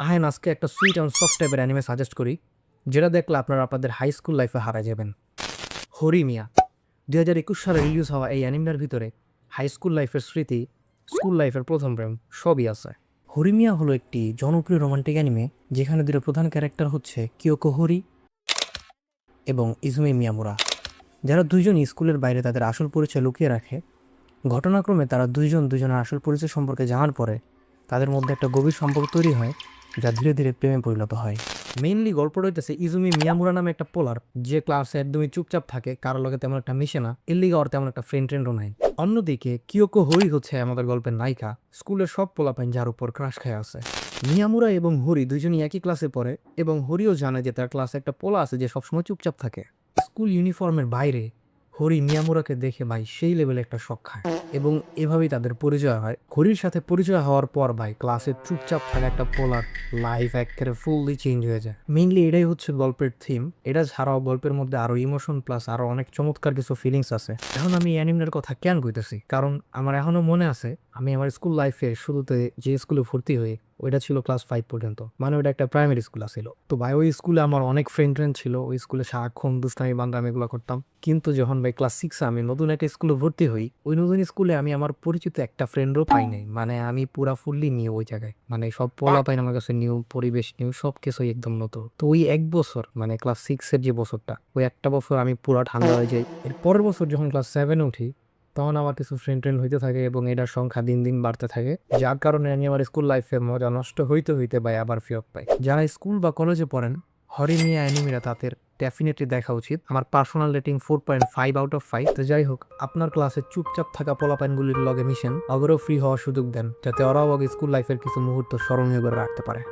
আহেন আজকে একটা সুইট অ্যান্ড সফট টাইপের অ্যানিমে সাজেস্ট করি, যেটা দেখলে আপনারা আপনাদের হাই স্কুল লাইফে হারা যাবেন। হরিমিয়া 2021 সালে রিলিজ হওয়া এই অ্যানিমের ভিতরে হাই স্কুল লাইফের স্মৃতি, স্কুল লাইফের প্রথম প্রেম সবই আছে। হরিমিয়া হলো একটি জনপ্রিয় রোমান্টিক অ্যানিমে যেখানে দুটো প্রধান ক্যারেক্টার হচ্ছে কিয়োকো হরি এবং ইজুমি মিয়ামুরা, যারা দুইজনই স্কুলের বাইরে তাদের আসল পরিচয় লুকিয়ে রাখে। ঘটনাক্রমে তারা দুজনের আসল পরিচয় সম্পর্কে জানার পরে তাদের মধ্যে একটা গভীর সম্পর্ক তৈরি হয়, যা ধীরে ধীরে প্রেমে পরিণত হয়। মেইনলি গল্পটা হইতেছে ইজুমি মিয়ামুরা নামে একটা পোলার, যে ক্লাসে একদমই চুপচাপ থাকে, কারোর লগে তেমন একটা মিশে না, এর লিগে ওর তেমন একটা ফ্রেন্ডও নাই। অন্যদিকে কিয়োকো হরি হচ্ছে আমাদের গল্পের নায়িকা, স্কুলের সব পোলাপাইন যার উপর ক্রাশ খেয়ে আছে। মিয়ামুরা এবং হরি দুজনই একই ক্লাসে পড়ে এবং হরিও জানে যে তার ক্লাসে একটা পোলা আছে যে সবসময় চুপচাপ থাকে। স্কুল ইউনিফর্মের বাইরে হরি মিয়ামুরাকে দেখে ভাই সেই লেভেলে একটা শখ খায় এবং এভাবেই তাদের পরিচয় হয়। হরির সাথে পরিচয় হওয়ার পর ভাই ক্লাসে চুপচাপ থাকা একটা পোলার লাইফ একেবারে ফুললি চেঞ্জ হয়ে যায়। মেইনলি এটাই হচ্ছে গল্পের থিম। এটা ছাড়াও গল্পের মধ্যে আরো ইমোশন প্লাস আরো অনেক চমৎকার কিছু ফিলিংস আছে। এখন আমি অ্যানিমের কথা কেন কইতেছি, কারণ আমার এখনো মনে আছে আমি আমার স্কুল লাইফে শুরুতে যে স্কুলে ভর্তি হই ওইটা ছিল ক্লাস 5 পর্যন্ত, মানে ওইটা একটা প্রাইমারি স্কুল ছিল। তো ভাই ওই স্কুলে আমার অনেক ফ্রেন্ড ছিল, ওই স্কুলে সারাক্ষণ দুষ্টামি বান্দামি এগুলো করতাম। কিন্তু যখন ভাই ক্লাস 6 আমি নতুন একটা স্কুলে ভর্তি হই, ওই নতুন স্কুলে আমি আমার পরিচিত একটা ফ্রেন্ডও পাই নাই। মানে আমি পুরা ফুললি নিউ ওই জায়গায়, মানে সব পোলা পাইন আমার কাছে নিউ, পরিবেশ নিউ, সব কিছুই একদম নতুন। তো ওই এক বছর মানে ক্লাস 6 এর যে বছরটা, ওই একটা বছর আমি পুরা ঠান্ডা হয়ে যাই। এর পরের বছর যখন ক্লাস 7-এ উঠি তখন আমার কিছু ফ্রেন্ড হইতে থাকে এবং এটার সংখ্যা দিন দিন বাড়তে থাকে, যার কারণে আমি আমার স্কুল লাইফে মজা নষ্ট হইতে হইতে ভাই আবার ফেরত পাই। যারা স্কুল বা কলেজে পড়েন, হরিমিয়া অ্যানিমেরা তাদের ডেফিনেটলি দেখা উচিত। আমার পার্সোনাল রেটিং 4.5/5। তো যাই হোক, আপনার ক্লাসে চুপচাপ থাকা পোলাপাইনগুলির লগে মিশেন, অগরও ফ্রি হওয়ার সুযোগ দেন, যাতে ওরাও আগে স্কুল লাইফের কিছু মুহূর্ত স্মরণীয় করে রাখতে পারে।